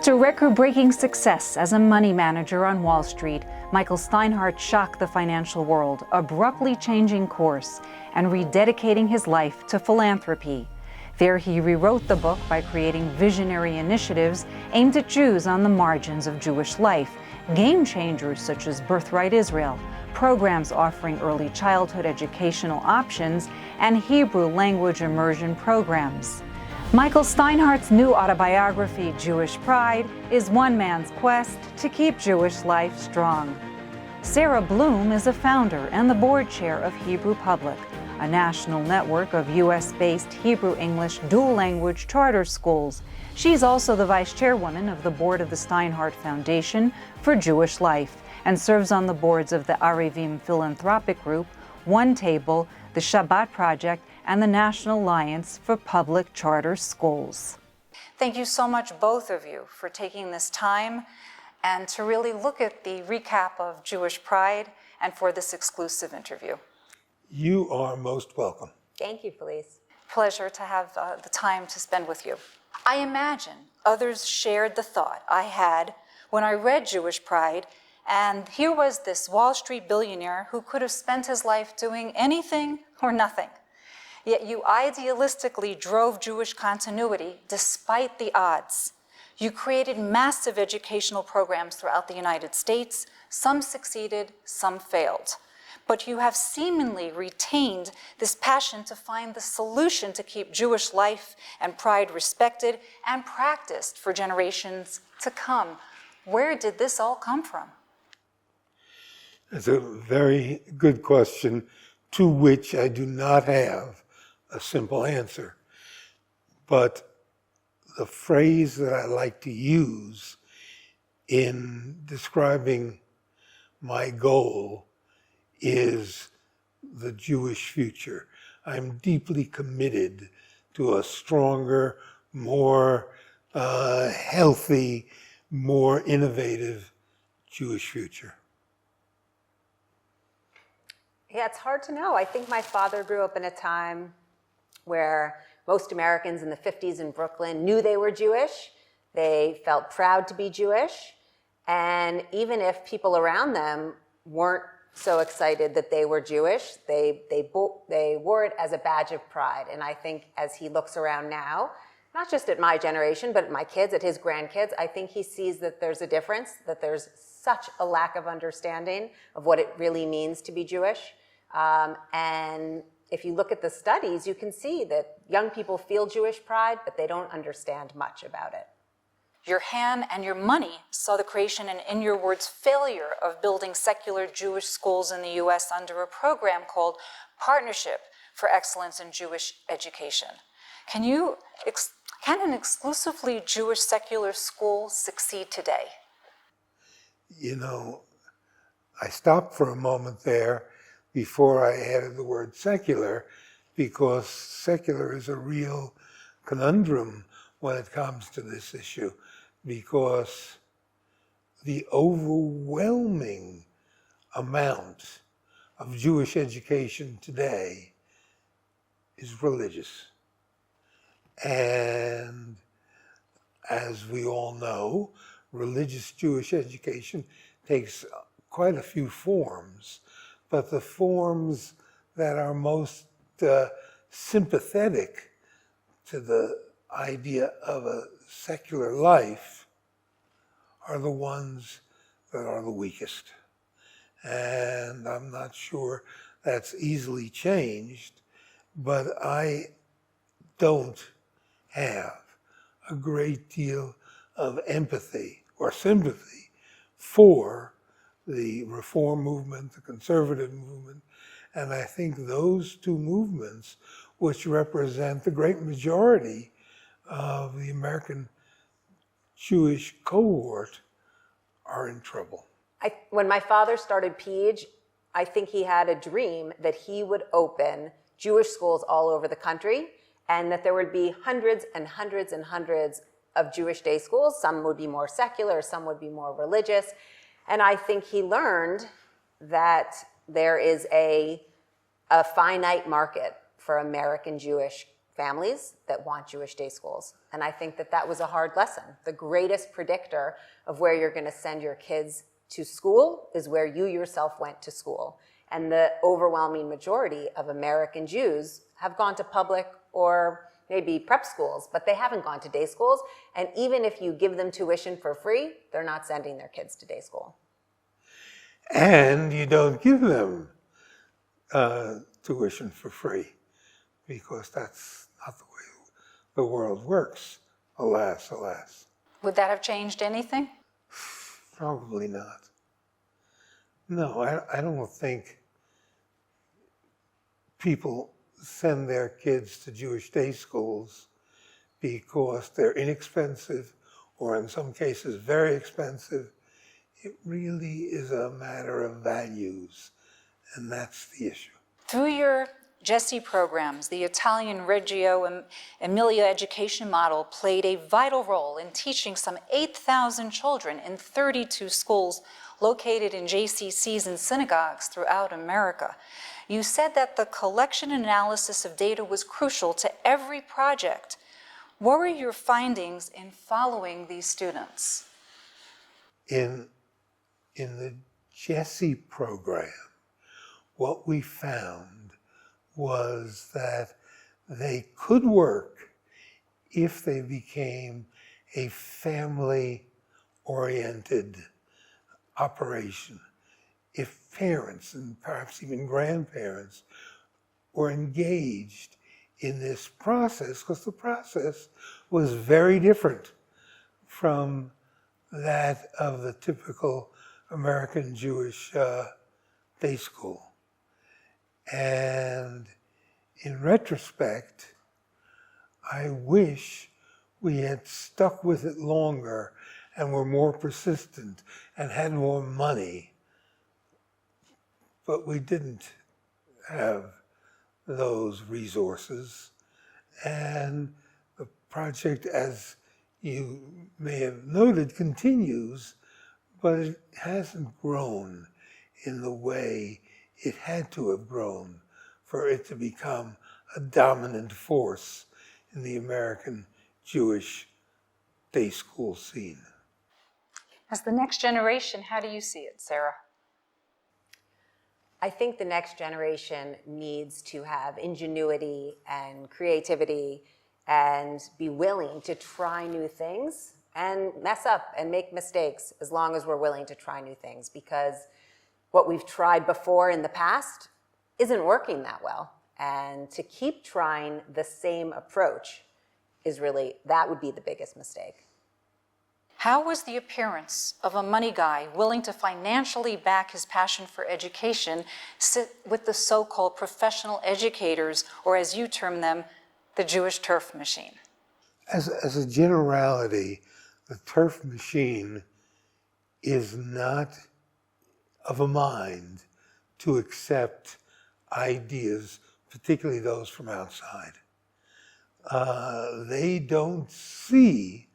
After record-breaking success as a money manager on Wall Street, Michael Steinhardt shocked the financial world, abruptly changing course and rededicating his life to philanthropy. There he rewrote the book by creating visionary initiatives aimed at Jews on the margins of Jewish life, game changers such as Birthright Israel, programs offering early childhood educational options, and Hebrew language immersion programs. Michael Steinhardt's new autobiography, Jewish Pride, is one man's quest to keep Jewish life strong. Sara Bloom is a founder and the board chair of Hebrew Public, a national network of U.S.-based Hebrew-English dual-language charter schools. She's also the vice chairwoman of the board of the Steinhardt Foundation for Jewish Life and serves on the boards of the Arevim Philanthropic Group, One Table, the Shabbat Project, and the National Alliance for Public Charter Schools. Thank you so much, both of you, for taking this time and to really look at the recap of Jewish Pride and for this exclusive interview. You are most welcome. Thank you, Felice. Pleasure to have the time to spend with you. I imagine others shared the thought I had when I read Jewish Pride, and here was this Wall Street billionaire who could have spent his life doing anything or nothing. Yet you idealistically drove Jewish continuity despite the odds. You created massive educational programs throughout the United States. Some succeeded, some failed. But you have seemingly retained this passion to find the solution to keep Jewish life and pride respected and practiced for generations to come. Where did this all come from? It's a very good question to which I do not have a simple answer. But the phrase that I like to use in describing my goal is the Jewish future. I'm deeply committed to a stronger, more healthy, more innovative Jewish future. Yeah, it's hard to know. I think my father grew up in a time where most Americans in the 50s in Brooklyn knew they were Jewish. They felt proud to be Jewish. And even if people around them weren't so excited that they were Jewish, they wore it as a badge of pride. And I think as he looks around now, not just at my generation, but at my kids, at his grandkids, I think he sees that there's a difference, that there's such a lack of understanding of what it really means to be Jewish. And if you look at the studies, you can see that young people feel Jewish pride, but they don't understand much about it. Your hand and your money saw the creation and, in your words, failure of building secular Jewish schools in the U.S. under a program called Partnership for Excellence in Jewish Education. Can an exclusively Jewish secular school succeed today? You know, I stopped for a moment there before I added the word secular, because secular is a real conundrum when it comes to this issue, because the overwhelming amount of Jewish education today is religious. And as we all know, religious Jewish education takes quite a few forms, but the forms that are most sympathetic to the idea of a secular life are the ones that are the weakest. And I'm not sure that's easily changed, but I don't have a great deal of empathy or sympathy for the reform movement, the conservative movement, and I think those two movements, which represent the great majority of the American Jewish cohort, are in trouble. When my father started Page, I think he had a dream that he would open Jewish schools all over the country, and that there would be hundreds and hundreds and hundreds of Jewish day schools. Some would be more secular, some would be more religious. And I think he learned that there is a finite market for American Jewish families that want Jewish day schools. And I think that that was a hard lesson. The greatest predictor of where you're going to send your kids to school is where you yourself went to school. And the overwhelming majority of American Jews have gone to public or maybe prep schools, but they haven't gone to day schools. And even if you give them tuition for free, they're not sending their kids to day school. And you don't give them tuition for free, because that's not the way the world works, alas, alas. Would that have changed anything? Probably not. No, I don't think people send their kids to Jewish day schools because they're inexpensive, or in some cases very expensive. It really is a matter of values, and that's the issue. Through your Jesse programs, the Italian Reggio Emilia education model played a vital role in teaching some 8,000 children in 32 schools located in JCCs and synagogues throughout America. You said that the collection and analysis of data was crucial to every project. What were your findings in following these students? In the Jesse program, what we found was that they could work if they became a family-oriented operation. If parents and perhaps even grandparents were engaged in this process, because the process was very different from that of the typical American Jewish day school. And in retrospect, I wish we had stuck with it longer and were more persistent and had more money. But we didn't have those resources. And the project, as you may have noted, continues, but it hasn't grown in the way it had to have grown for it to become a dominant force in the American Jewish day school scene. As the next generation, how do you see it, Sara? I think the next generation needs to have ingenuity and creativity and be willing to try new things and mess up and make mistakes, as long as we're willing to try new things, because what we've tried before in the past isn't working that well. And to keep trying the same approach is really, that would be the biggest mistake. How was the appearance of a money guy willing to financially back his passion for education sit with the so-called professional educators, or as you term them, the Jewish turf machine? As a generality, the turf machine is not of a mind to accept ideas, particularly those from outside. They don't see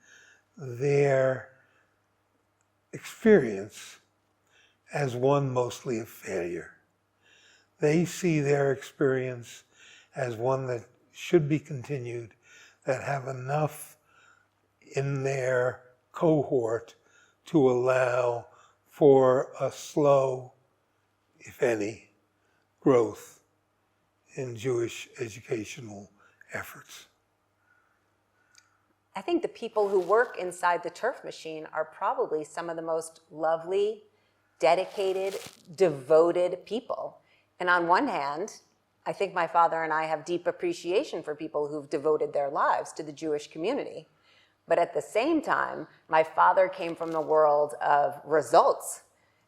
their experience as one mostly of failure. They see their experience as one that should be continued, that have enough in their cohort to allow for a slow, if any, growth in Jewish educational efforts. I think the people who work inside the turf machine are probably some of the most lovely, dedicated, devoted people. And on one hand, I think my father and I have deep appreciation for people who've devoted their lives to the Jewish community. But at the same time, my father came from the world of results.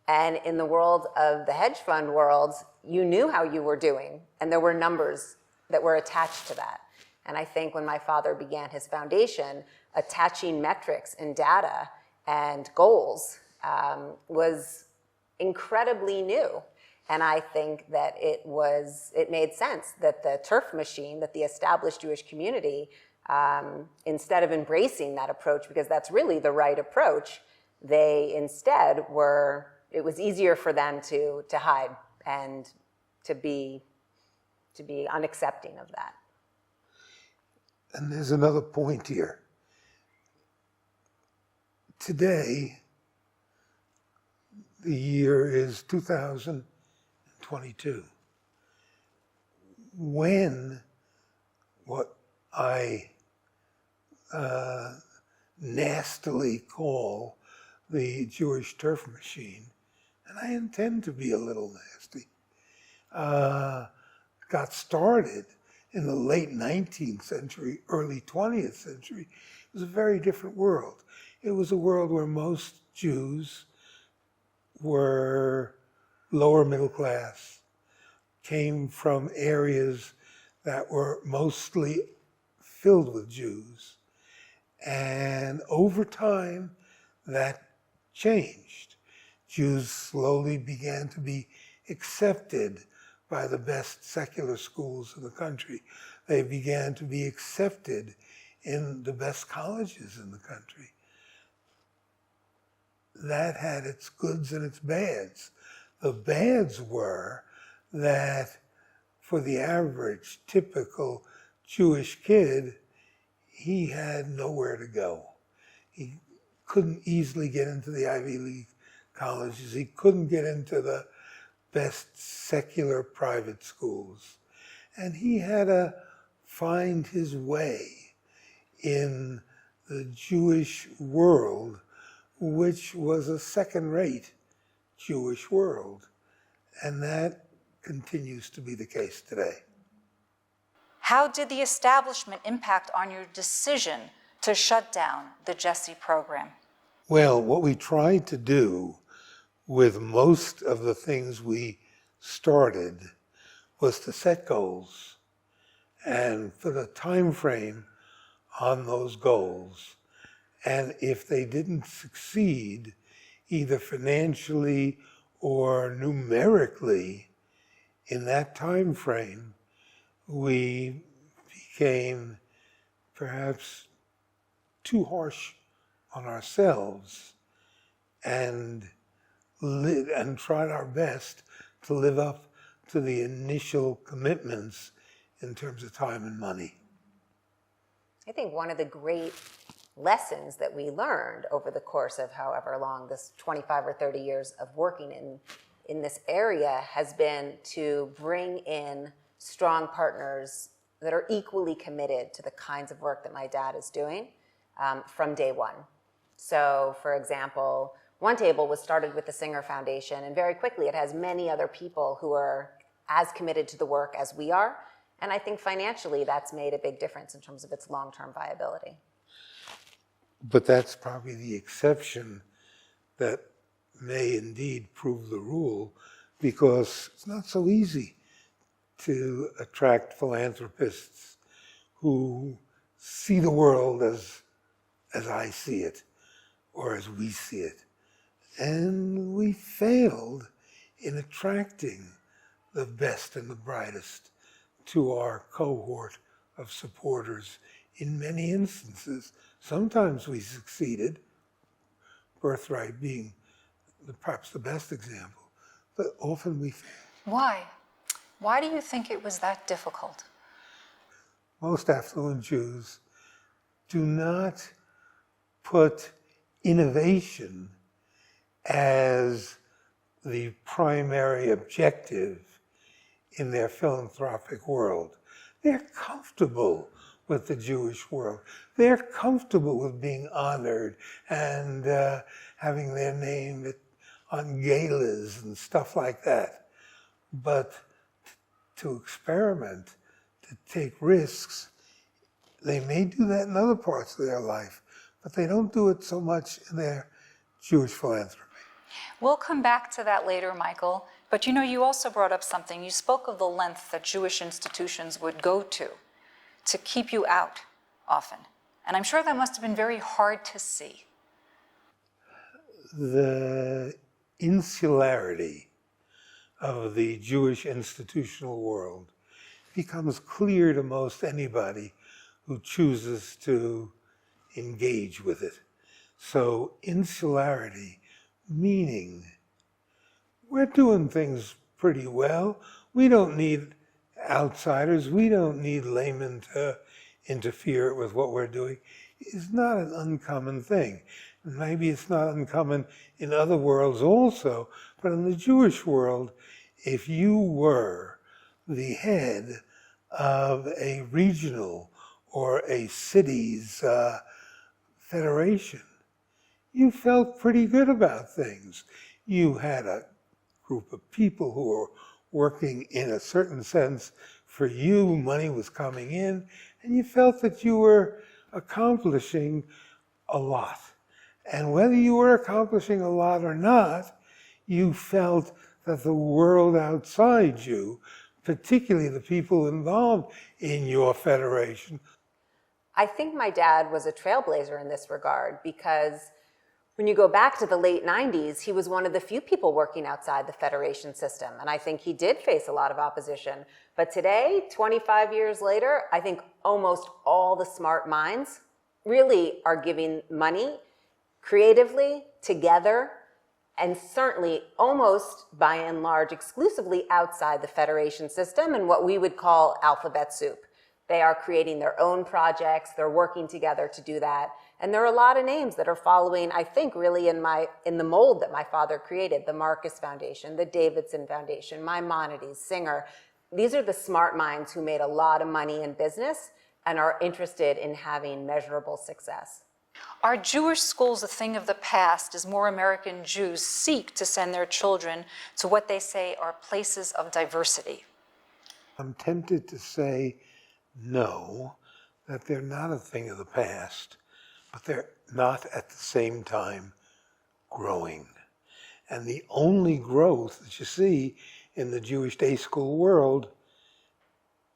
And in the world of the hedge fund world, you knew how you were doing, and there were numbers that were attached to that. And I think when my father began his foundation, attaching metrics and data and goals was incredibly new. And I think that it made sense that the turf machine, that the established Jewish community, instead of embracing that approach, because that's really the right approach, they instead it was easier for them to hide and to be unaccepting of that. And there's another point here. Today, the year is 2022. When what I nastily call the Jewish turf machine, and I intend to be a little nasty, got started in the late 19th century, early 20th century, it was a very different world. It was a world where most Jews were lower middle class, came from areas that were mostly filled with Jews. And over time, that changed. Jews slowly began to be accepted by the best secular schools in the country. They began to be accepted in the best colleges in the country. That had its goods and its bads. The bads were that for the average, typical Jewish kid, he had nowhere to go. He couldn't easily get into the Ivy League colleges. He couldn't get into the best secular private schools. And he had to find his way in the Jewish world, which was a second-rate Jewish world. And that continues to be the case today. How did the establishment impact on your decision to shut down the Jesse program? Well, what we tried to do with most of the things we started was to set goals and put a time frame on those goals. And if they didn't succeed, either financially or numerically, in that time frame, we became perhaps too harsh on ourselves and tried our best to live up to the initial commitments in terms of time and money. I think one of the great lessons that we learned over the course of however long, this 25 or 30 years of working in this area, has been to bring in strong partners that are equally committed to the kinds of work that my dad is doing from day one. So, for example, One Table was started with the Singer Foundation, and very quickly it has many other people who are as committed to the work as we are. And I think financially that's made a big difference in terms of its long-term viability. But that's probably the exception that may indeed prove the rule, because it's not so easy to attract philanthropists who see the world as I see it, or as we see it. And we failed in attracting the best and the brightest to our cohort of supporters in many instances. Sometimes we succeeded, Birthright being perhaps the best example, but often we failed. Why? Why do you think it was that difficult? Most affluent Jews do not put innovation as the primary objective in their philanthropic world. They're comfortable with the Jewish world. They're comfortable with being honored and having their name on galas and stuff like that. But to experiment, to take risks, they may do that in other parts of their life, but they don't do it so much in their Jewish philanthropy. We'll come back to that later, Michael. But you also brought up something. You spoke of the length that Jewish institutions would go to keep you out often. And I'm sure that must have been very hard to see. The insularity of the Jewish institutional world becomes clear to most anybody who chooses to engage with it. So insularity, meaning we're doing things pretty well. We don't need outsiders. We don't need laymen to interfere with what we're doing is not an uncommon thing. Maybe it's not uncommon in other worlds also, but in the Jewish world, if you were the head of a regional or a city's federation, you felt pretty good about things. You had a group of people who were working in a certain sense for you, money was coming in, and you felt that you were accomplishing a lot. And whether you were accomplishing a lot or not, you felt that the world outside you, particularly the people involved in your federation. I think my dad was a trailblazer in this regard because when you go back to the late 90s, he was one of the few people working outside the federation system. And I think he did face a lot of opposition. But today, 25 years later, I think almost all the smart minds really are giving money creatively, together, and certainly almost by and large exclusively outside the federation system and what we would call alphabet soup. They are creating their own projects, they're working together to do that. And there are a lot of names that are following, I think, really in the mold that my father created, the Marcus Foundation, the Davidson Foundation, Maimonides, Singer. These are the smart minds who made a lot of money in business and are interested in having measurable success. Are Jewish schools a thing of the past as more American Jews seek to send their children to what they say are places of diversity? I'm tempted to say no, that they're not a thing of the past, but they're not at the same time growing. And the only growth that you see in the Jewish day school world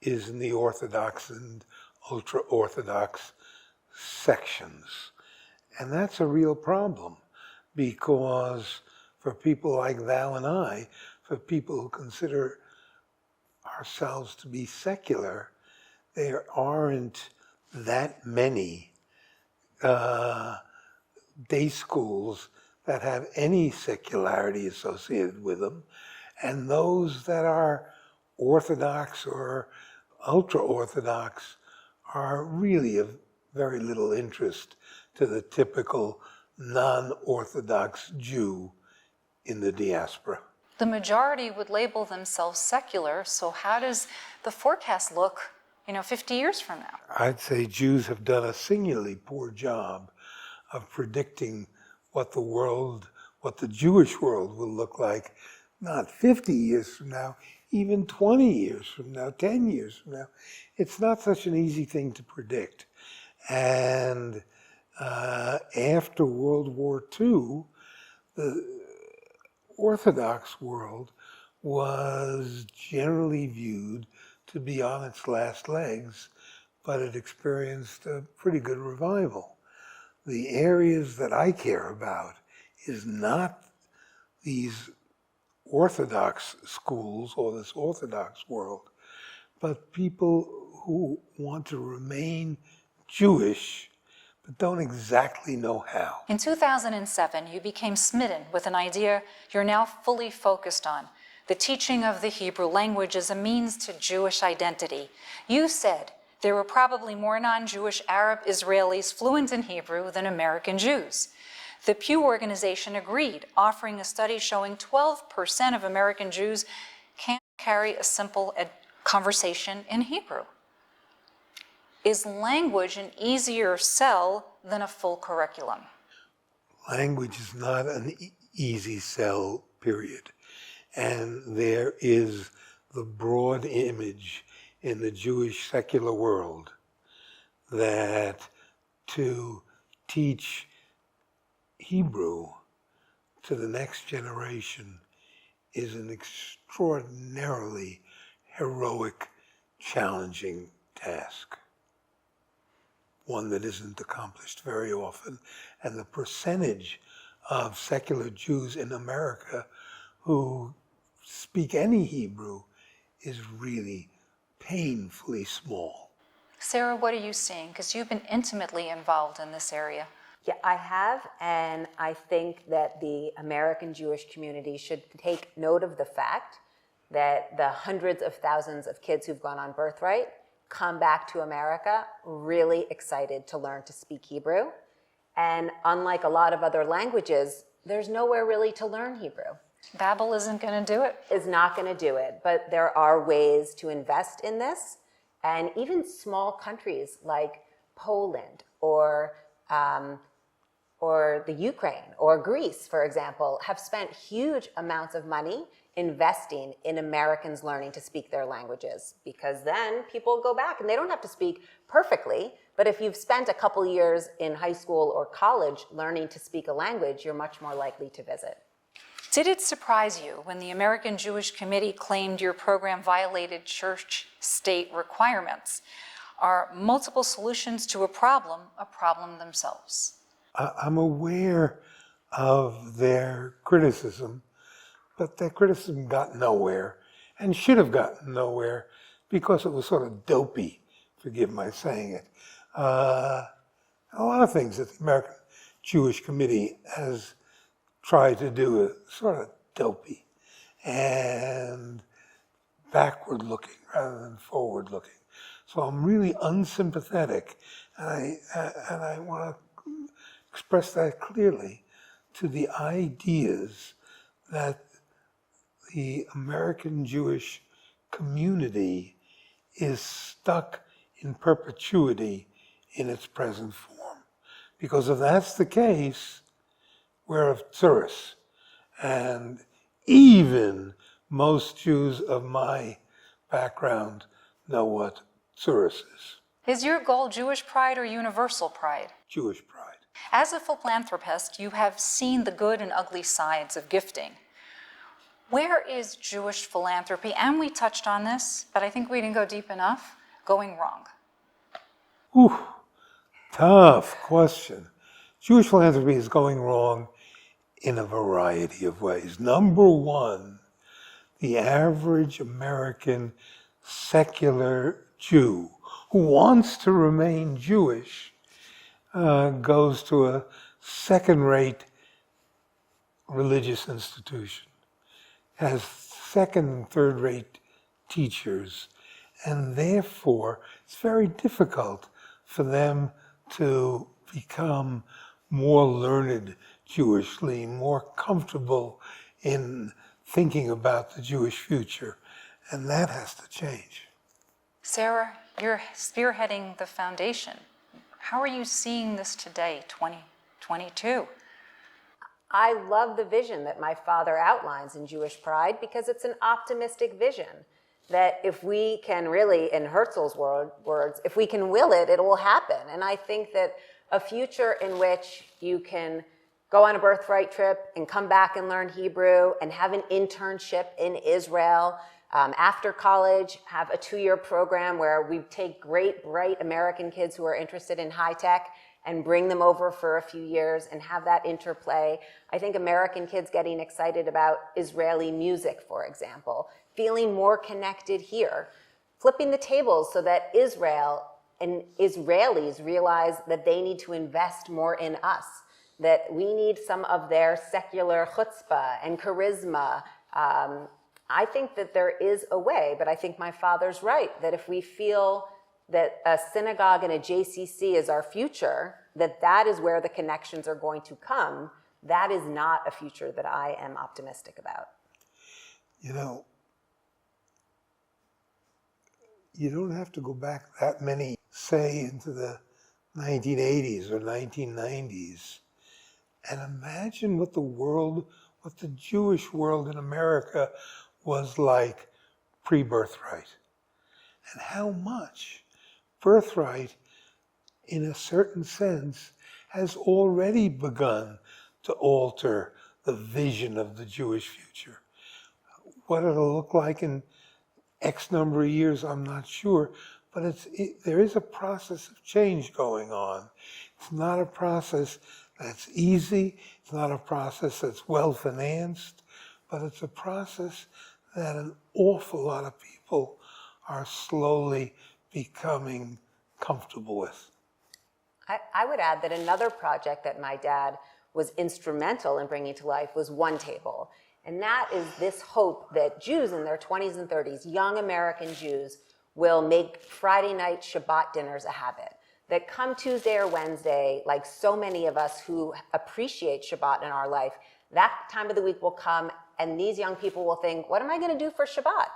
is in the Orthodox and ultra-Orthodox sections. And that's a real problem, because for people like Val and I, for people who consider ourselves to be secular, there aren't that many day schools that have any secularity associated with them, and those that are Orthodox or ultra-Orthodox are really of very little interest to the typical non-Orthodox Jew in the diaspora. The majority would label themselves secular, so how does the forecast look, 50 years from now? I'd say Jews have done a singularly poor job of predicting what the Jewish world will look like, not 50 years from now, even 20 years from now, 10 years from now. It's not such an easy thing to predict. And after World War II, the Orthodox world was generally viewed to be on its last legs, but it experienced a pretty good revival. The areas that I care about is not these Orthodox schools or this Orthodox world, but people who want to remain Jewish but don't exactly know how. In 2007, you became smitten with an idea you're now fully focused on, the teaching of the Hebrew language as a means to Jewish identity. You said there were probably more non-Jewish Arab Israelis fluent in Hebrew than American Jews. The Pew Organization agreed, offering a study showing 12% of American Jews can't carry a simple conversation in Hebrew. Is language an easier sell than a full curriculum? Language is not an easy sell, period. And there is the broad image in the Jewish secular world that to teach Hebrew to the next generation is an extraordinarily heroic, challenging task. One that isn't accomplished very often. And the percentage of secular Jews in America who speak any Hebrew is really painfully small. Sara, what are you seeing? Because you've been intimately involved in this area. Yeah, I have, and I think that the American Jewish community should take note of the fact that the hundreds of thousands of kids who've gone on birthright come back to America really excited to learn to speak Hebrew. And unlike a lot of other languages, there's nowhere really to learn Hebrew. Babel isn't going to do it. Is not going to do it, but there are ways to invest in this. And even small countries like Poland or the Ukraine or Greece, for example, have spent huge amounts of money investing in Americans learning to speak their languages, because then people go back and they don't have to speak perfectly, but if you've spent a couple years in high school or college learning to speak a language, you're much more likely to visit. Did it surprise you when the American Jewish Committee claimed your program violated church-state requirements? Are multiple solutions to a problem themselves? I'm aware of their criticism, but their criticism got nowhere and should have gotten nowhere because it was sort of dopey, forgive my saying it. A lot of things that the American Jewish Committee has tried to do are sort of dopey and backward looking rather than forward looking. So I'm really unsympathetic, and I want to express that clearly to the ideas that the American Jewish community is stuck in perpetuity in its present form. Because if that's the case, we're of Tzuris. And even most Jews of my background know what Tzuris is. Is your goal Jewish pride or universal pride? Jewish pride. As a philanthropist, you have seen the good and ugly sides of gifting. Where is Jewish philanthropy, and we touched on this, but I think we didn't go deep enough, going wrong? Ooh, tough question. Jewish philanthropy is going wrong in a variety of ways. Number one, the average American secular Jew who wants to remain Jewish goes to a second-rate religious institution, has second and third-rate teachers, and therefore it's very difficult for them to become more learned Jewishly, more comfortable in thinking about the Jewish future, and that has to change. Sara, you're spearheading the foundation. How are you seeing this today, 2022? I love the vision that my father outlines in Jewish Pride because it's an optimistic vision that if we can really, in Herzl's words, if we can will it, it will happen. And I think that a future in which you can go on a birthright trip and come back and learn Hebrew and have an internship in Israel, after college, have a 2-year program where we take great, bright American kids who are interested in high tech and bring them over for a few years and have that interplay. I think American kids getting excited about Israeli music, for example, feeling more connected here, flipping the tables so that Israel and Israelis realize that they need to invest more in us, that we need some of their secular chutzpah and charisma. I think that there is a way, but I think my father's right, that if we feel that a synagogue and a JCC is our future, that is where the connections are going to come, that is not a future that I am optimistic about. You know, you don't have to go back that many, say, into the 1980s or 1990s, and imagine what the Jewish world in America was like pre-birthright, and how much birthright, in a certain sense, has already begun to alter the vision of the Jewish future. What it'll look like in X number of years, I'm not sure, but there is a process of change going on. It's not a process that's easy, it's not a process that's well-financed, but it's a process that an awful lot of people are slowly becoming comfortable with. I would add that another project that my dad was instrumental in bringing to life was One Table. And that is this hope that Jews in their 20s and 30s, young American Jews, will make Friday night Shabbat dinners a habit. That come Tuesday or Wednesday, like so many of us who appreciate Shabbat in our life, that time of the week will come and these young people will think, what am I going to do for Shabbat?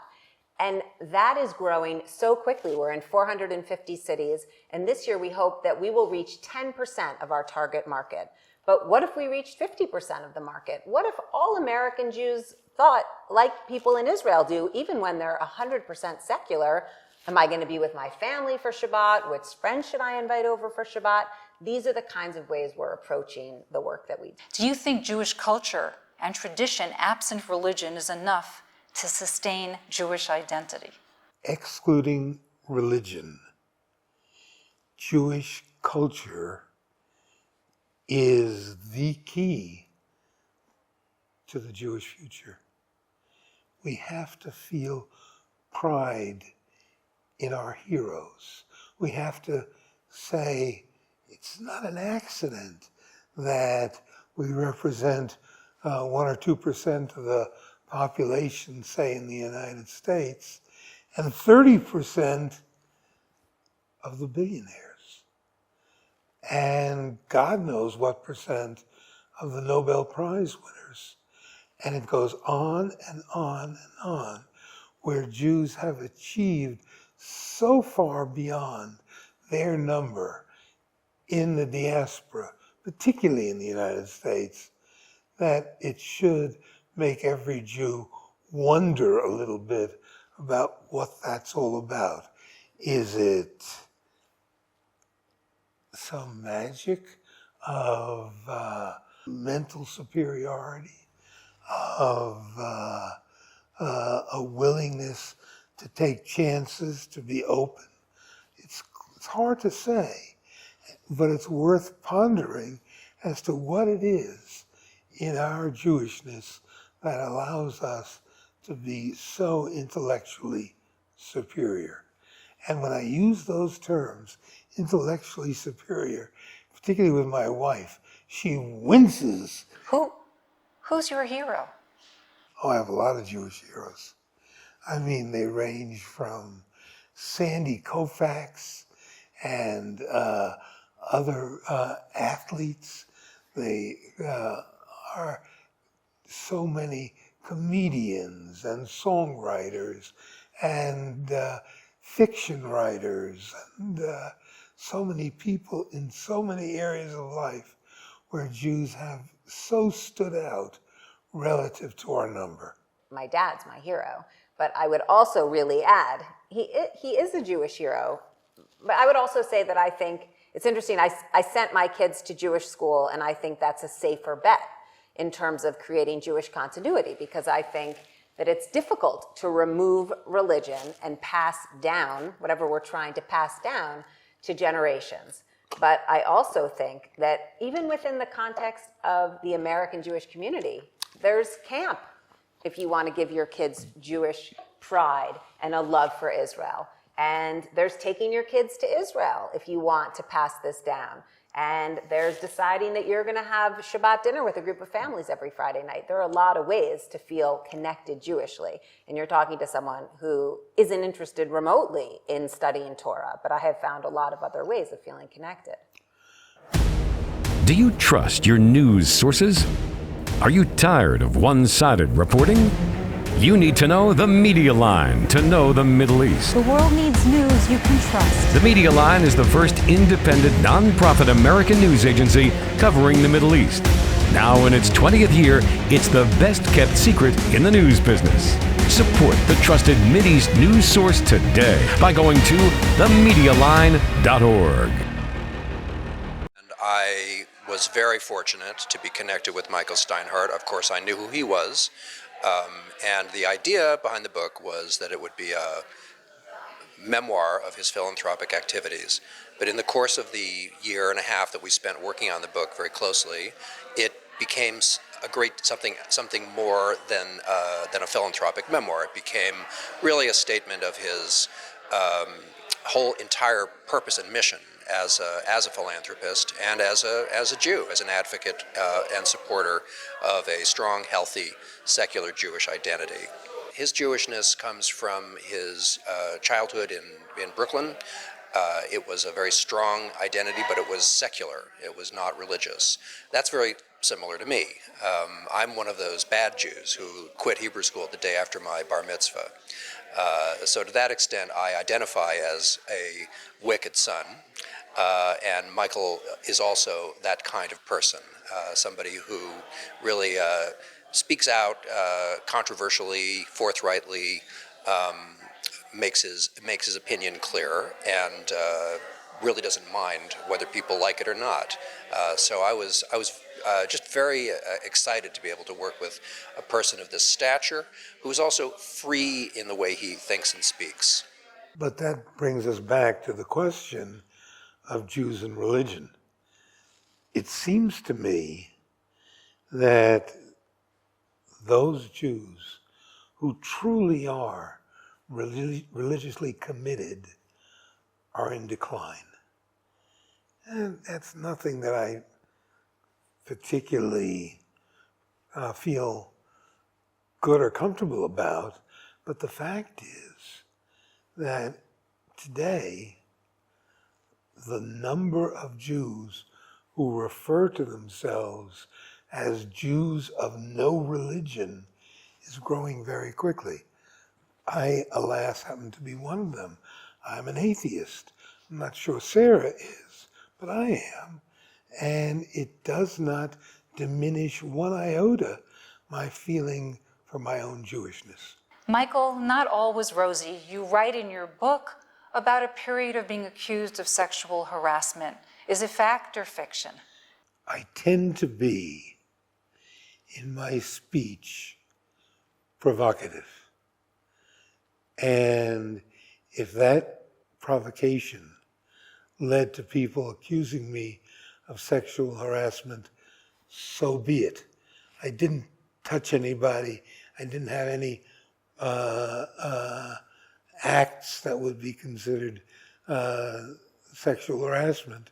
And that is growing so quickly. We're in 450 cities, and this year we hope that we will reach 10% of our target market. But what if we reached 50% of the market? What if all American Jews thought, like people in Israel do, even when they're 100% secular, am I going to be with my family for Shabbat? Which friends should I invite over for Shabbat? These are the kinds of ways we're approaching the work that we do. Do you think Jewish culture and tradition, absent religion, is enough to sustain Jewish identity? Excluding religion, Jewish culture is the key to the Jewish future. We have to feel pride in our heroes. We have to say, it's not an accident that we represent 1 or 2% of the population, say, in the United States, and 30% of the billionaires. And God knows what percent of the Nobel Prize winners. And it goes on and on and on, where Jews have achieved so far beyond their number in the diaspora, particularly in the United States, that it should make every Jew wonder a little bit about what that's all about. Is it some magic of mental superiority, of a willingness to take chances, to be open? It's hard to say, but it's worth pondering as to what it is in our Jewishness that allows us to be so intellectually superior. And when I use those terms, intellectually superior, particularly with my wife, she winces. Who's your hero? Oh, I have a lot of Jewish heroes. I mean, they range from Sandy Koufax and other athletes. They are so many comedians and songwriters and fiction writers and so many people in so many areas of life where Jews have so stood out relative to our number. My dad's my hero, but I would also really add, he is a Jewish hero. But I would also say that I think it's interesting. I sent my kids to Jewish school, and I think that's a safer bet in terms of creating Jewish continuity, because I think that it's difficult to remove religion and pass down whatever we're trying to pass down to generations. But I also think that even within the context of the American Jewish community, there's camp if you want to give your kids Jewish pride and a love for Israel. And there's taking your kids to Israel if you want to pass this down. And there's deciding that you're going to have Shabbat dinner with a group of families every Friday night. There are a lot of ways to feel connected Jewishly. And you're talking to someone who isn't interested remotely in studying Torah, but I have found a lot of other ways of feeling connected. Do you trust your news sources? Are you tired of one-sided reporting? You need to know the Media Line to know the Middle East. The world needs news you can trust. The Media Line is the first independent, non-profit American news agency covering the Middle East. Now in its 20th year, it's the best-kept secret in the news business. Support the trusted Mideast news source today by going to themedialine.org. And I was very fortunate to be connected with Michael Steinhardt. Of course, I knew who he was. And the idea behind the book was that it would be a memoir of his philanthropic activities. But in the course of the year and a half that we spent working on the book very closely, it became a great something more than a philanthropic memoir. It became really a statement of his whole entire purpose and mission as a philanthropist and as a Jew, as an advocate and supporter of a strong, healthy, secular Jewish identity. His Jewishness comes from his childhood in Brooklyn. It was a very strong identity, but it was secular. It was not religious. That's very similar to me. I'm one of those bad Jews who quit Hebrew school the day after my bar mitzvah. So to that extent, I identify as a wicked son. And Michael is also that kind of person, somebody who really speaks out controversially, forthrightly, makes his opinion clear, and really doesn't mind whether people like it or not. So I was just very excited to be able to work with a person of this stature who is also free in the way he thinks and speaks. But that brings us back to the question of Jews and religion. It seems to me that those Jews who truly are religiously committed are in decline. And that's nothing that I particularly feel good or comfortable about, but the fact is that today the number of Jews who refer to themselves as Jews of no religion is growing very quickly. I, alas, happen to be one of them. I'm an atheist. I'm not sure Sara is, but I am. And it does not diminish one iota my feeling for my own Jewishness. Michael, not all was rosy. You write in your book about a period of being accused of sexual harassment. Is it fact or fiction? I tend to be, in my speech, provocative. And if that provocation led to people accusing me of sexual harassment, so be it. I didn't touch anybody. I didn't have any acts that would be considered sexual harassment,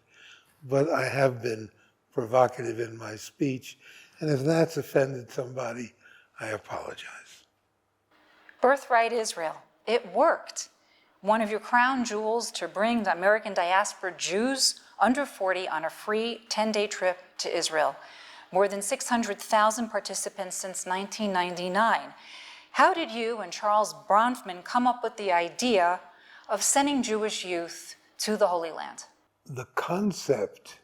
but I have been provocative in my speech, and if that's offended somebody, I apologize. Birthright Israel. It worked. One of your crown jewels to bring the American diaspora Jews under 40 on a free 10-day trip to Israel. More than 600,000 participants since 1999. How did you and Charles Bronfman come up with the idea of sending Jewish youth to the Holy Land? The concept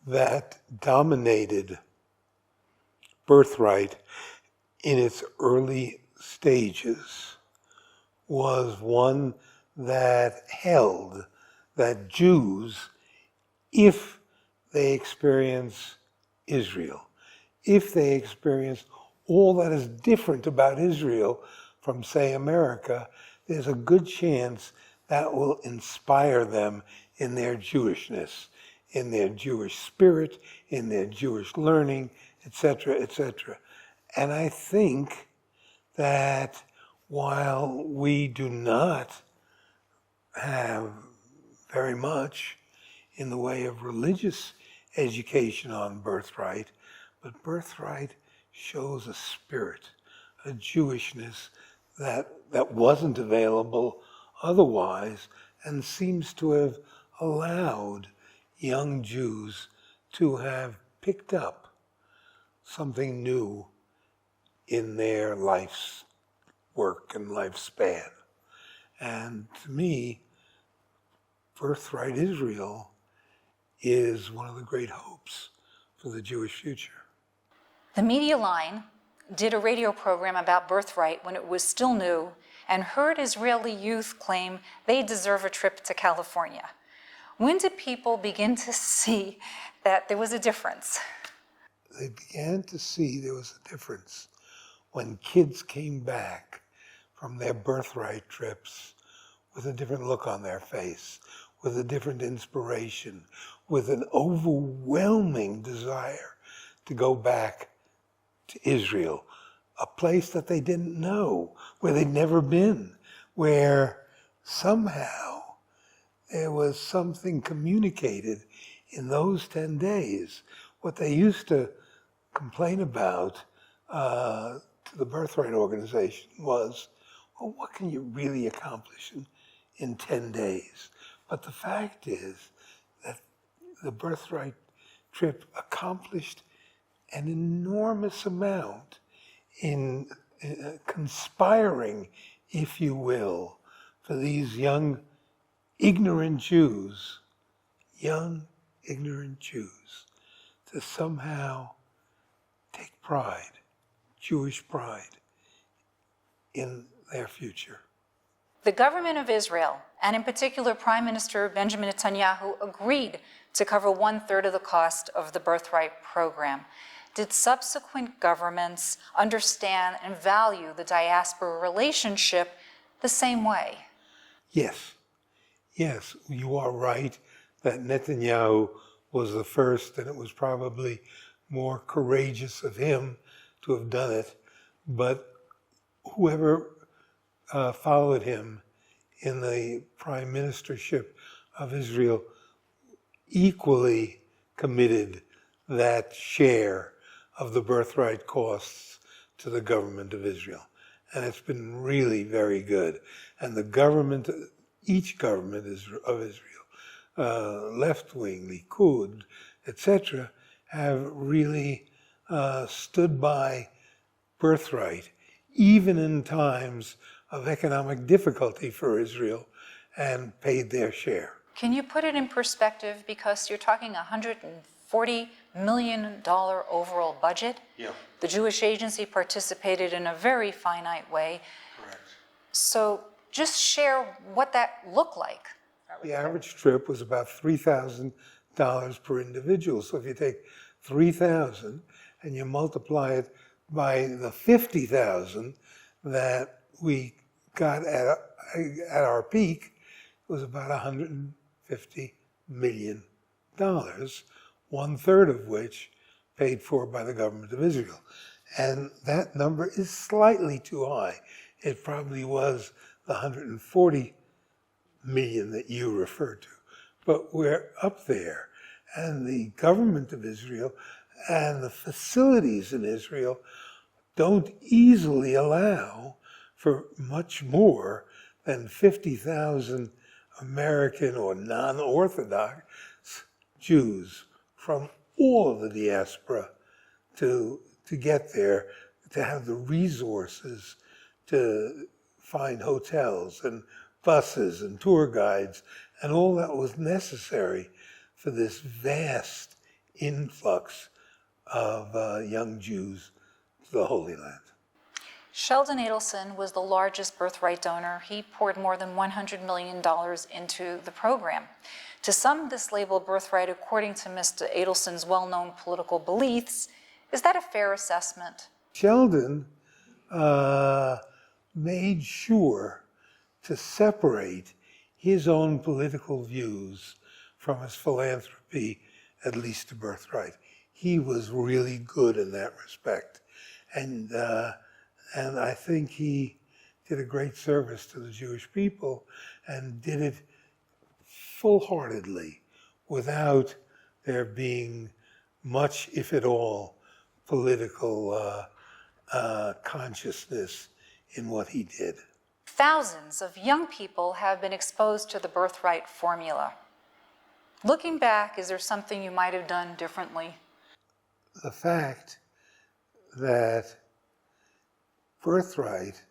that dominated Birthright in its early stages was one that held that Jews, if they experience Israel, if they experience all that is different about Israel from, say, America, there's a good chance that will inspire them in their Jewishness, in their Jewish spirit, in their Jewish learning, etc., etc. And I think that while we do not have very much in the way of religious education on Birthright, but Birthright shows a spirit, a Jewishness that wasn't available otherwise, and seems to have allowed young Jews to have picked up something new in their life's work and lifespan. And to me, Birthright Israel is one of the great hopes for the Jewish future. The Media Line did a radio program about Birthright when it was still new and heard Israeli youth claim they deserve a trip to California. When did people begin to see that there was a difference? They began to see there was a difference when kids came back from their Birthright trips with a different look on their face, with a different inspiration, with an overwhelming desire to go back to Israel, a place that they didn't know, where they'd never been, where somehow there was something communicated in those 10 days. What they used to complain about to to the Birthright Organization was, well, what can you really accomplish in 10 days? But the fact is that the Birthright trip accomplished an enormous amount in conspiring, if you will, for these young, ignorant Jews, to somehow take pride, Jewish pride, in their future. The government of Israel, and in particular Prime Minister Benjamin Netanyahu, agreed to cover 1/3 of the cost of the Birthright program. Did subsequent governments understand and value the diaspora relationship the same way? Yes, you are right that Netanyahu was the first, and it was probably more courageous of him to have done it. But whoever followed him in the prime ministership of Israel equally committed that share of the birthright costs to the government of Israel. And it's been really very good. And the government, each government of Israel, left-wing, Likud, etc., have really stood by birthright, even in times of economic difficulty for Israel, and paid their share. Can you put it in perspective, because you're talking $140 million overall budget? Yeah. The Jewish Agency participated in a very finite way. Correct. So just share what that looked like. The average trip was about $3,000 per individual. So if you take 3,000 and you multiply it by the 50,000 that we got at our peak, it was about $150 million, 1/3 of which paid for by the government of Israel. And that number is slightly too high. It probably was the 140 million that you referred to. But we're up there. And the government of Israel and the facilities in Israel don't easily allow for much more than 50,000 American or non-Orthodox Jews from all of the diaspora to get there, to have the resources to find hotels and buses and tour guides and all that was necessary for this vast influx of young Jews to the Holy Land. Sheldon Adelson was the largest birthright donor. He poured more than $100 million into the program. To some, this label birthright, according to Mr. Adelson's well-known political beliefs, is that a fair assessment? Sheldon made sure to separate his own political views from his philanthropy, at least to birthright. He was really good in that respect. And I think he did a great service to the Jewish people and did it full-heartedly without there being much, if at all, political consciousness in what he did. Thousands of young people have been exposed to the birthright formula. Looking back, is there something you might have done differently? The fact that birthright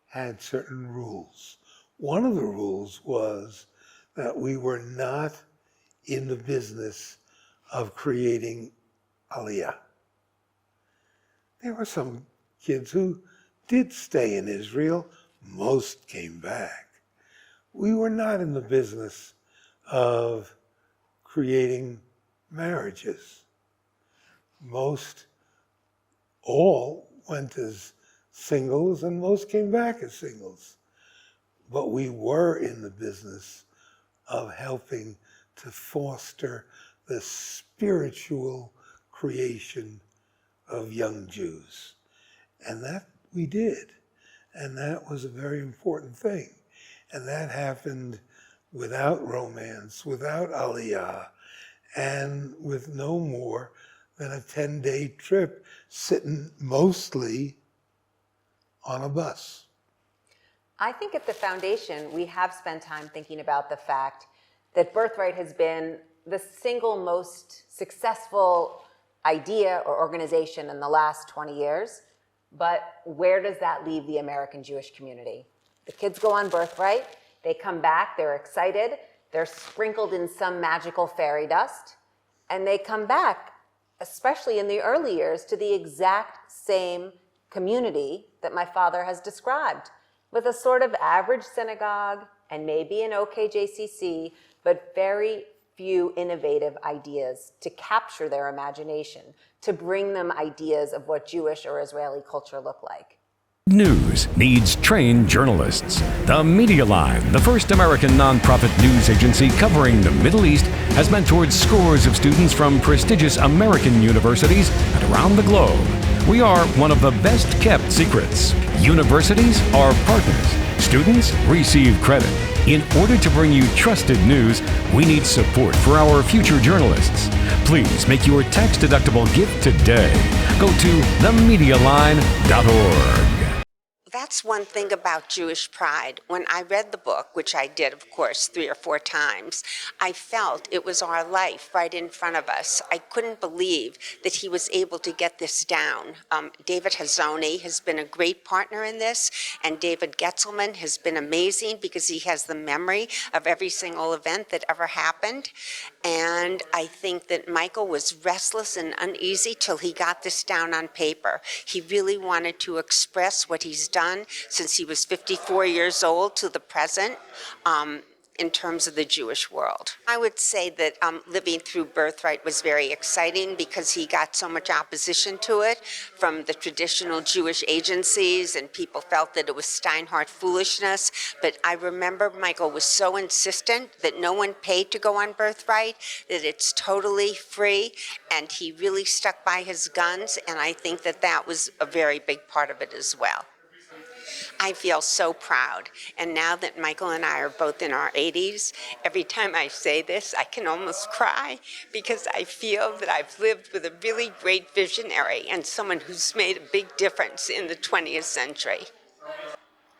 had certain rules. One of the rules was that we were not in the business of creating aliyah. There were some kids who did stay in Israel. Most came back. We were not in the business of creating marriages. All went as singles, and most came back as singles. But we were in the business of helping to foster the spiritual creation of young Jews. And that we did. And that was a very important thing. And that happened without romance, without aliyah, and with no more than a 10-day trip, sitting mostly on a bus. I think at the foundation, we have spent time thinking about the fact that birthright has been the single most successful idea or organization in the last 20 years. But where does that leave the American Jewish community? The kids go on birthright, they come back, they're excited, they're sprinkled in some magical fairy dust, and they come back, especially in the early years, to the exact same community that my father has described, with a sort of average synagogue and maybe an OKJCC, but very few innovative ideas to capture their imagination, to bring them ideas of what Jewish or Israeli culture look like. News needs trained journalists. The Media Line, the first American nonprofit news agency covering the Middle East, has mentored scores of students from prestigious American universities and around the globe. We are one of the best kept secrets. Universities are partners. Students receive credit. In order to bring you trusted news, we need support for our future journalists. Please make your tax-deductible gift today. Go to themedialine.org. That's one thing about Jewish pride. When I read the book, which I did, of course, 3 or 4 times, I felt it was our life right in front of us. I couldn't believe that he was able to get this down. David Hazoni has been a great partner in this, and David Getzelman has been amazing because he has the memory of every single event that ever happened. And I think that Michael was restless and uneasy till he got this down on paper. He really wanted to express what he's done since he was 54 years old to the present in terms of the Jewish world. I would say that living through Birthright was very exciting because he got so much opposition to it from the traditional Jewish agencies, and people felt that it was Steinhardt foolishness. But I remember Michael was so insistent that no one paid to go on Birthright, that it's totally free, and he really stuck by his guns, and I think that that was a very big part of it as well. I feel so proud, and now that Michael and I are both in our 80s, every time I say this, I can almost cry because I feel that I've lived with a really great visionary and someone who's made a big difference in the 20th century.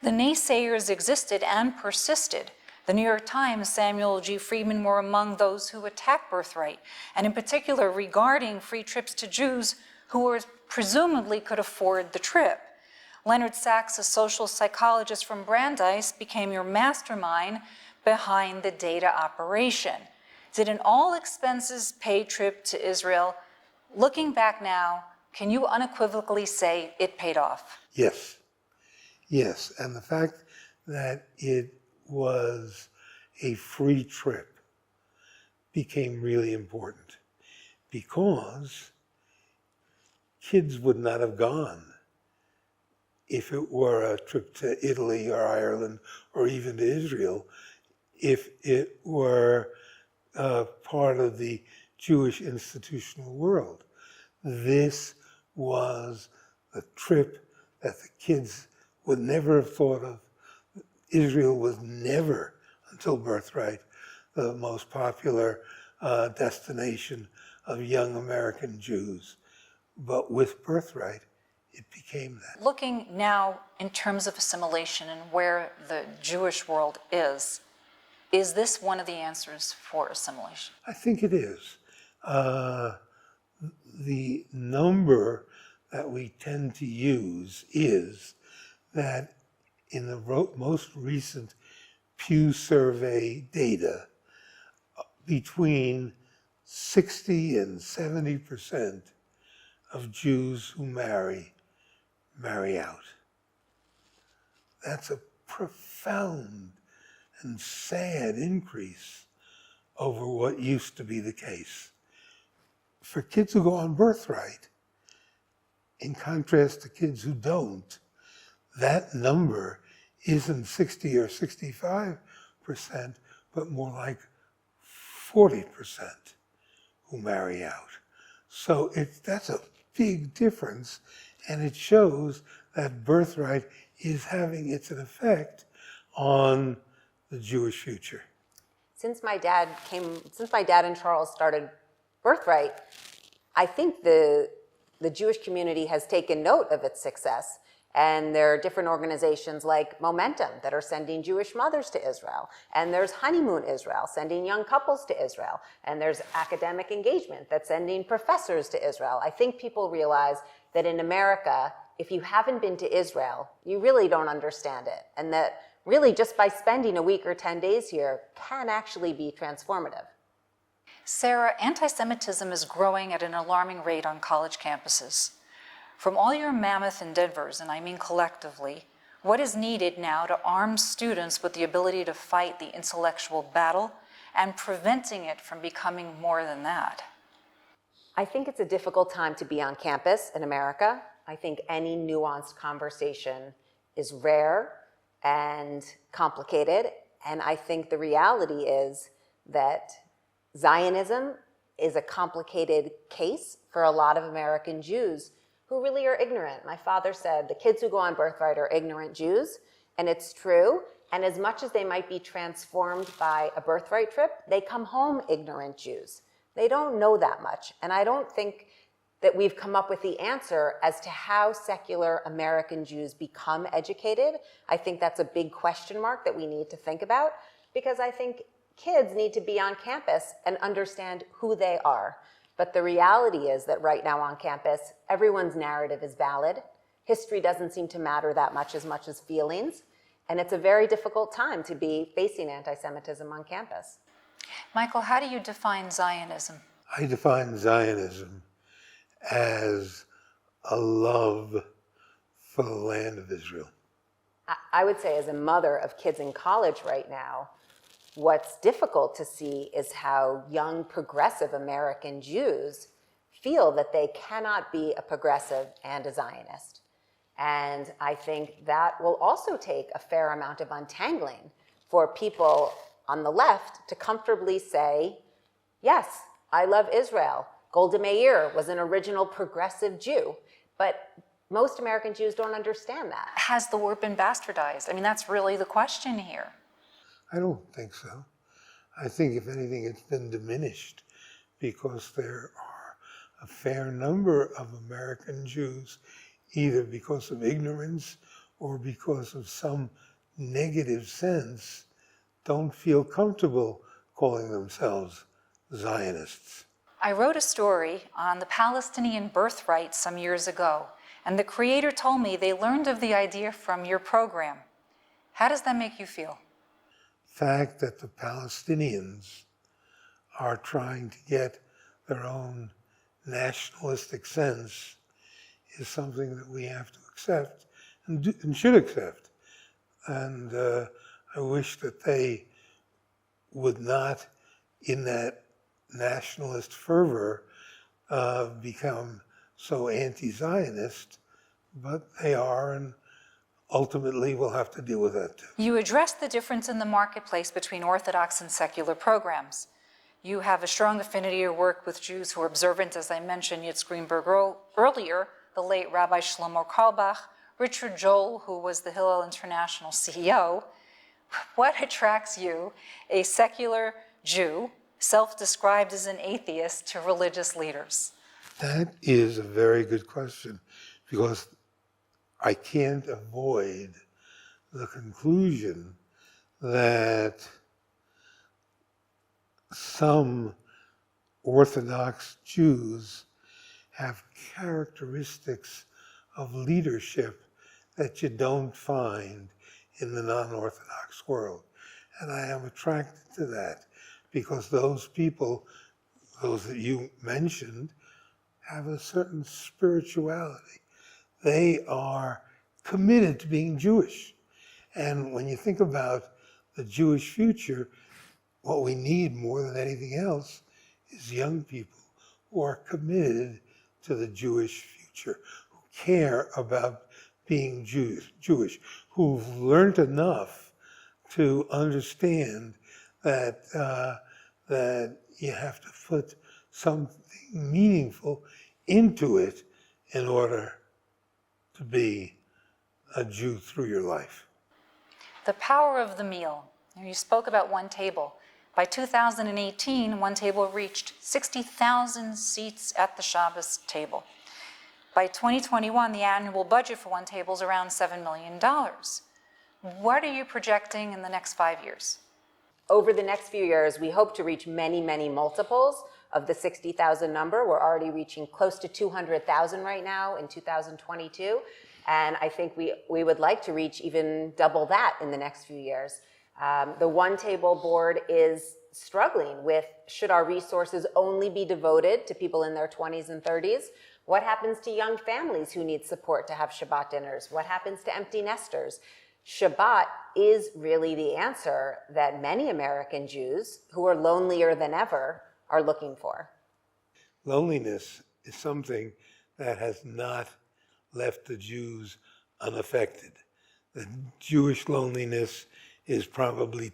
The naysayers existed and persisted. The New York Times, Samuel G. Friedman were among those who attacked Birthright, and in particular regarding free trips to Jews who were presumably could afford the trip. Leonard Sachs, a social psychologist from Brandeis, became your mastermind behind the data operation. Did an all-expenses-paid trip to Israel, looking back now, can you unequivocally say it paid off? Yes. Yes. And the fact that it was a free trip became really important because kids would not have gone if it were a trip to Italy or Ireland or even to Israel, if it were part of the Jewish institutional world. This was a trip that the kids would never have thought of. Israel was never, until Birthright, the most popular destination of young American Jews. But with Birthright, it became that. Looking now in terms of assimilation and where the Jewish world is this one of the answers for assimilation? I think it is. The number that we tend to use is that in the most recent Pew Survey data, between 60 and 70% of Jews who marry out. That's a profound and sad increase over what used to be the case. For kids who go on Birthright, in contrast to kids who don't, that number isn't 60 or 65%, but more like 40% who marry out. So that's a big difference, and it shows that Birthright is having its effect on the Jewish future. Since my dad and Charles started Birthright, I think the Jewish community has taken note of its success, And there are different organizations like Momentum that are sending Jewish mothers to Israel. And there's Honeymoon Israel, sending young couples to Israel. And there's Academic Engagement that's sending professors to Israel. I think people realize that in America, if you haven't been to Israel, you really don't understand it. And that really just by spending a week or 10 days here can actually be transformative. Sara, anti-Semitism is growing at an alarming rate on college campuses. From all your mammoth endeavors, and I mean collectively, what is needed now to arm students with the ability to fight the intellectual battle and preventing it from becoming more than that? I think it's a difficult time to be on campus in America. I think any nuanced conversation is rare and complicated. And I think the reality is that Zionism is a complicated case for a lot of American Jews who really are ignorant. My father said the kids who go on birthright are ignorant Jews, and it's true. And as much as they might be transformed by a birthright trip, they come home ignorant Jews. They don't know that much. And I don't think that we've come up with the answer as to how secular American Jews become educated. I think that's a big question mark that we need to think about, because I think kids need to be on campus and understand who they are. But the reality is that right now on campus, everyone's narrative is valid. History doesn't seem to matter that much as feelings. And it's a very difficult time to be facing anti-Semitism on campus. Michael, how do you define Zionism? I define Zionism as a love for the land of Israel. I would say as a mother of kids in college right now, what's difficult to see is how young progressive American Jews feel that they cannot be a progressive and a Zionist. And I think that will also take a fair amount of untangling for people on the left to comfortably say, yes, I love Israel. Golda Meir was an original progressive Jew, but most American Jews don't understand that. Has the word been bastardized? I mean, that's really the question here. I don't think so. I think, if anything, it's been diminished because there are a fair number of American Jews, either because of ignorance or because of some negative sense, don't feel comfortable calling themselves Zionists. I wrote a story on the Palestinian birthright some years ago, and the creator told me they learned of the idea from your program. How does that make you feel? Fact that the Palestinians are trying to get their own nationalistic sense is something that we have to accept and should accept. And I wish that they would not, in that nationalist fervor, become so anti-Zionist, but they are, and ultimately we'll have to deal with that too. You address the difference in the marketplace between Orthodox and secular programs. You have a strong affinity or work with Jews who are observant, as I mentioned Yitzhak Greenberg earlier, the late Rabbi Shlomo Carlebach, Richard Joel, who was the Hillel International CEO. What attracts you, a secular Jew, self-described as an atheist, to religious leaders? That is a very good question, because I can't avoid the conclusion that some Orthodox Jews have characteristics of leadership that you don't find in the non-Orthodox world. And I am attracted to that because those people, those that you mentioned, have a certain spirituality. They are committed to being Jewish. And when you think about the Jewish future, what we need more than anything else is young people who are committed to the Jewish future, who care about being Jewish, who've learned enough to understand that that you have to put something meaningful into it in order to be a Jew through your life. The power of the meal. You spoke about one table. By 2018, one table reached 60,000 seats at the Shabbos table. By 2021, the annual budget for One Table is around $7 million. What are you projecting in the next 5 years? Over the next few years, we hope to reach many, many multiples of the 60,000 number. We're already reaching close to 200,000 right now in 2022. And I think we would like to reach even double that in the next few years. The One Table board is struggling with, should our resources only be devoted to people in their 20s and 30s? What happens to young families who need support to have Shabbat dinners? What happens to empty nesters? Shabbat is really the answer that many American Jews who are lonelier than ever are looking for. Loneliness is something that has not left the Jews unaffected. The Jewish loneliness is probably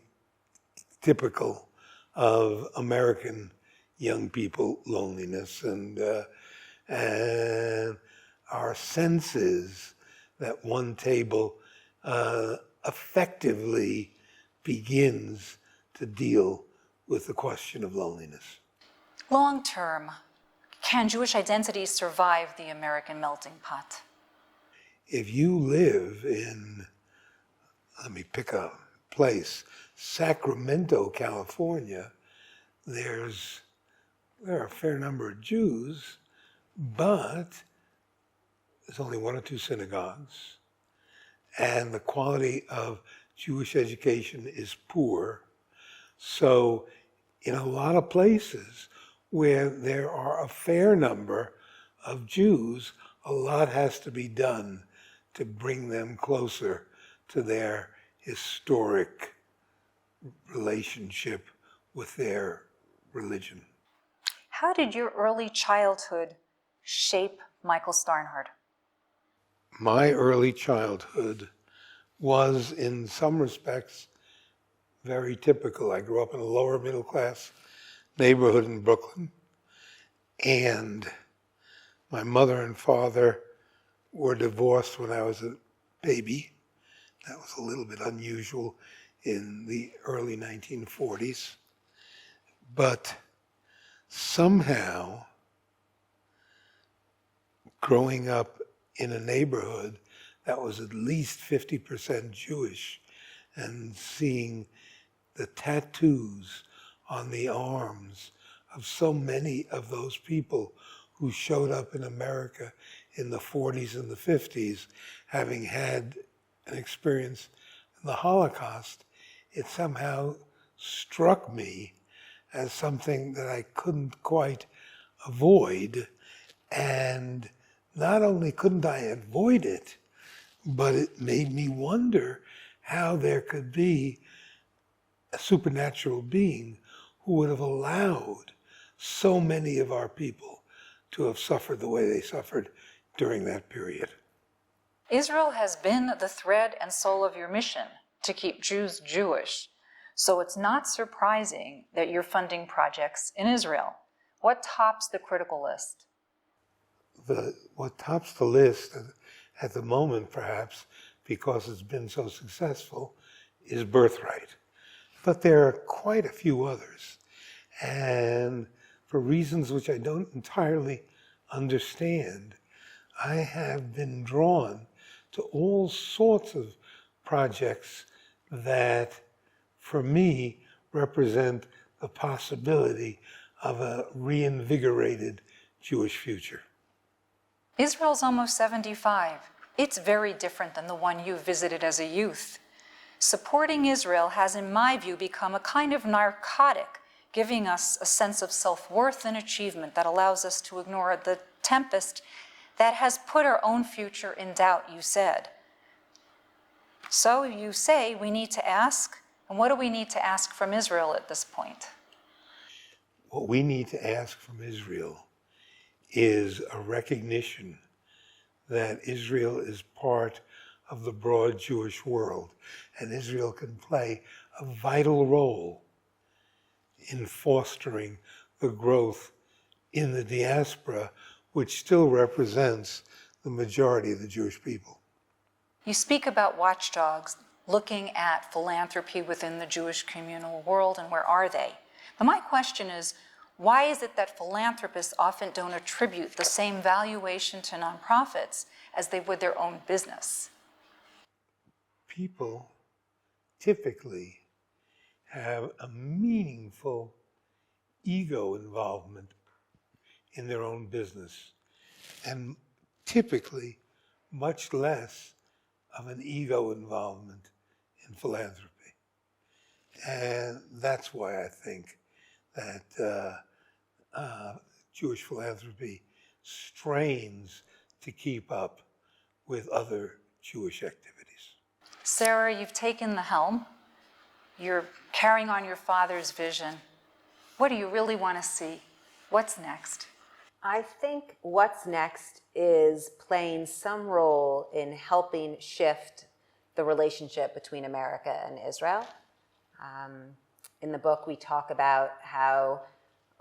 typical of American young people loneliness, and our sense is that One Table effectively begins to deal with the question of loneliness. Long term, can Jewish identity survive the American melting pot? If you live in, let me pick a place, Sacramento, California, there are a fair number of Jews, but there's only one or two synagogues, and the quality of Jewish education is poor. So in a lot of places where there are a fair number of Jews, a lot has to be done to bring them closer to their historic relationship with their religion. How did your early childhood shape Michael Steinhardt? My early childhood was, in some respects, very typical. I grew up in a lower middle class neighborhood in Brooklyn, and my mother and father were divorced when I was a baby. That was a little bit unusual in the early 1940s. But somehow, growing up in a neighborhood that was at least 50% Jewish and seeing the tattoos on the arms of so many of those people who showed up in America in the 40s and the 50s, having had an experience in the Holocaust, it somehow struck me as something that I couldn't quite avoid. And not only couldn't I avoid it, but it made me wonder how there could be a supernatural being who would have allowed so many of our people to have suffered the way they suffered during that period. Israel has been the thread and soul of your mission to keep Jews Jewish, so it's not surprising that you're funding projects in Israel. What tops the critical list? What tops the list at the moment, perhaps, because it's been so successful, is Birthright. But there are quite a few others. And for reasons which I don't entirely understand, I have been drawn to all sorts of projects that, for me, represent the possibility of a reinvigorated Jewish future. Israel's almost 75. It's very different than the one you visited as a youth. Supporting Israel has, in my view, become a kind of narcotic, giving us a sense of self-worth and achievement that allows us to ignore the tempest that has put our own future in doubt, you said. So you say we need to ask, and what do we need to ask from Israel at this point? What we need to ask from Israel is a recognition that Israel is part of the broad Jewish world, and Israel can play a vital role in fostering the growth in the diaspora, which still represents the majority of the Jewish people. You speak about watchdogs looking at philanthropy within the Jewish communal world, and where are they? But my question is, Why is it that philanthropists often don't attribute the same valuation to nonprofits as they would their own business? People typically have a meaningful ego involvement in their own business, and typically much less of an ego involvement in philanthropy. And that's why I think that Jewish philanthropy strains to keep up with other Jewish activities. Sara, you've taken the helm. You're carrying on your father's vision. What do you really want to see? What's next? I think what's next is playing some role in helping shift the relationship between America and Israel. In the book, we talk about how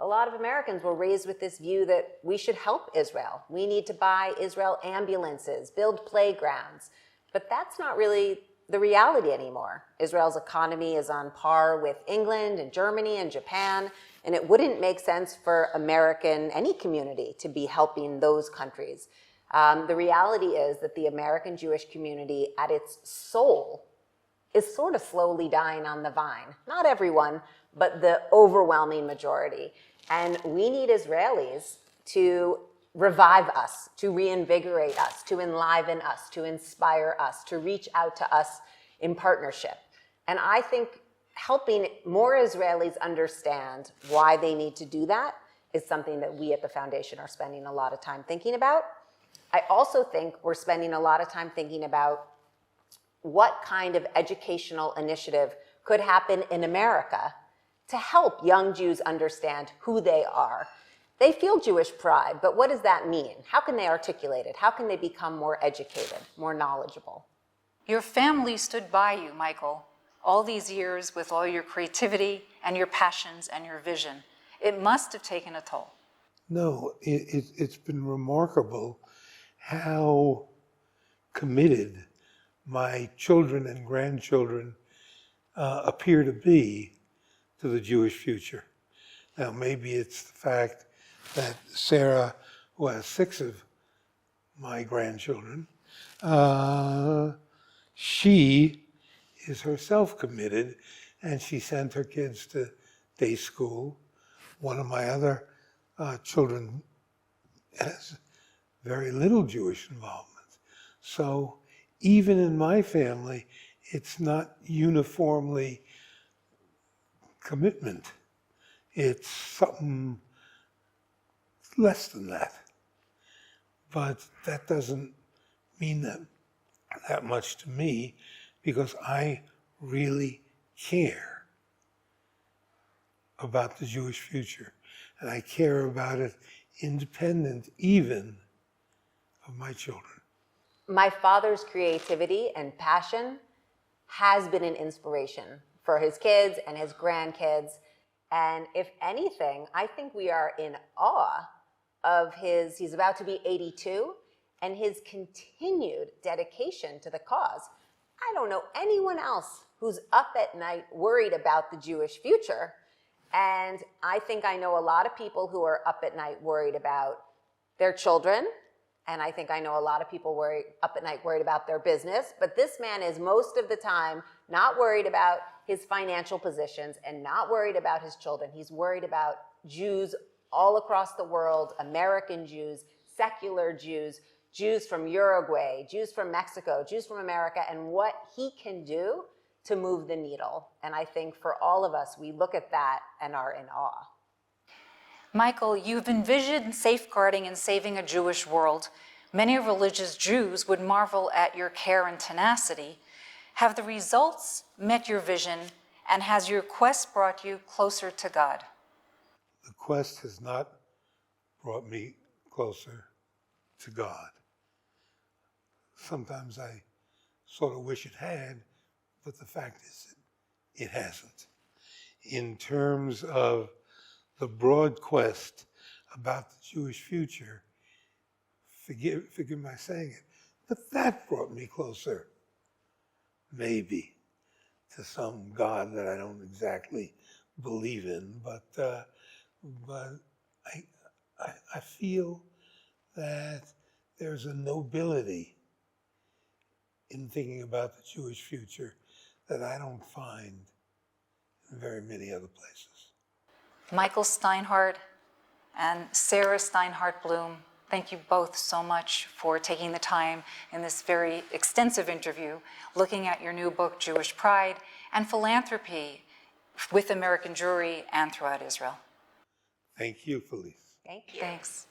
a lot of Americans were raised with this view that we should help Israel. We need to buy Israel ambulances, build playgrounds. But that's not really the reality anymore. Israel's economy is on par with England and Germany and Japan, and it wouldn't make sense for any community to be helping those countries. The reality is that the American Jewish community at its soul is sort of slowly dying on the vine. Not everyone, but the overwhelming majority. And we need Israelis to revive us, to reinvigorate us, to enliven us, to inspire us, to reach out to us in partnership. And I think helping more Israelis understand why they need to do that is something that we at the foundation are spending a lot of time thinking about. I also think we're spending a lot of time thinking about what kind of educational initiative could happen in America to help young Jews understand who they are. They feel Jewish pride, but what does that mean? How can they articulate it? How can they become more educated, more knowledgeable? Your family stood by you, Michael, all these years with all your creativity and your passions and your vision. It must have taken a toll. No, it's been remarkable how committed my children and grandchildren appear to be to the Jewish future. Now, maybe it's the fact that Sara, who has 6 of my grandchildren, she is herself committed, and she sent her kids to day school. One of my other children has very little Jewish involvement. So even in my family, it's not uniformly commitment. It's something less than that. But that doesn't mean that much to me, because I really care about the Jewish future. And I care about it independent even of my children. My father's creativity and passion has been an inspiration for his kids and his grandkids. And if anything, I think we are in awe of he's about to be 82, and his continued dedication to the cause. I don't know anyone else who's up at night worried about the Jewish future. And I think I know a lot of people who are up at night worried about their children. And I think I know a lot of people up at night worried about their business. But this man is most of the time not worried about his financial positions and not worried about his children. He's worried about Jews all across the world, American Jews, secular Jews, Jews from Uruguay, Jews from Mexico, Jews from America, and what he can do to move the needle. And I think for all of us, we look at that and are in awe. Michael, you've envisioned safeguarding and saving a Jewish world. Many religious Jews would marvel at your care and tenacity. Have the results met your vision, and has your quest brought you closer to God? The quest has not brought me closer to God. Sometimes I sort of wish it had, but the fact is it hasn't. In terms of the broad quest about the Jewish future, forgive my saying it, but that brought me closer, maybe, to some God that I don't exactly believe in, but but I feel that there's a nobility in thinking about the Jewish future that I don't find in very many other places. Michael Steinhardt and Sara Steinhardt Bloom, thank you both so much for taking the time in this very extensive interview, looking at your new book, Jewish Pride and Philanthropy, with American Jewry and throughout Israel. Thank you, Felice. Thank you. Thanks.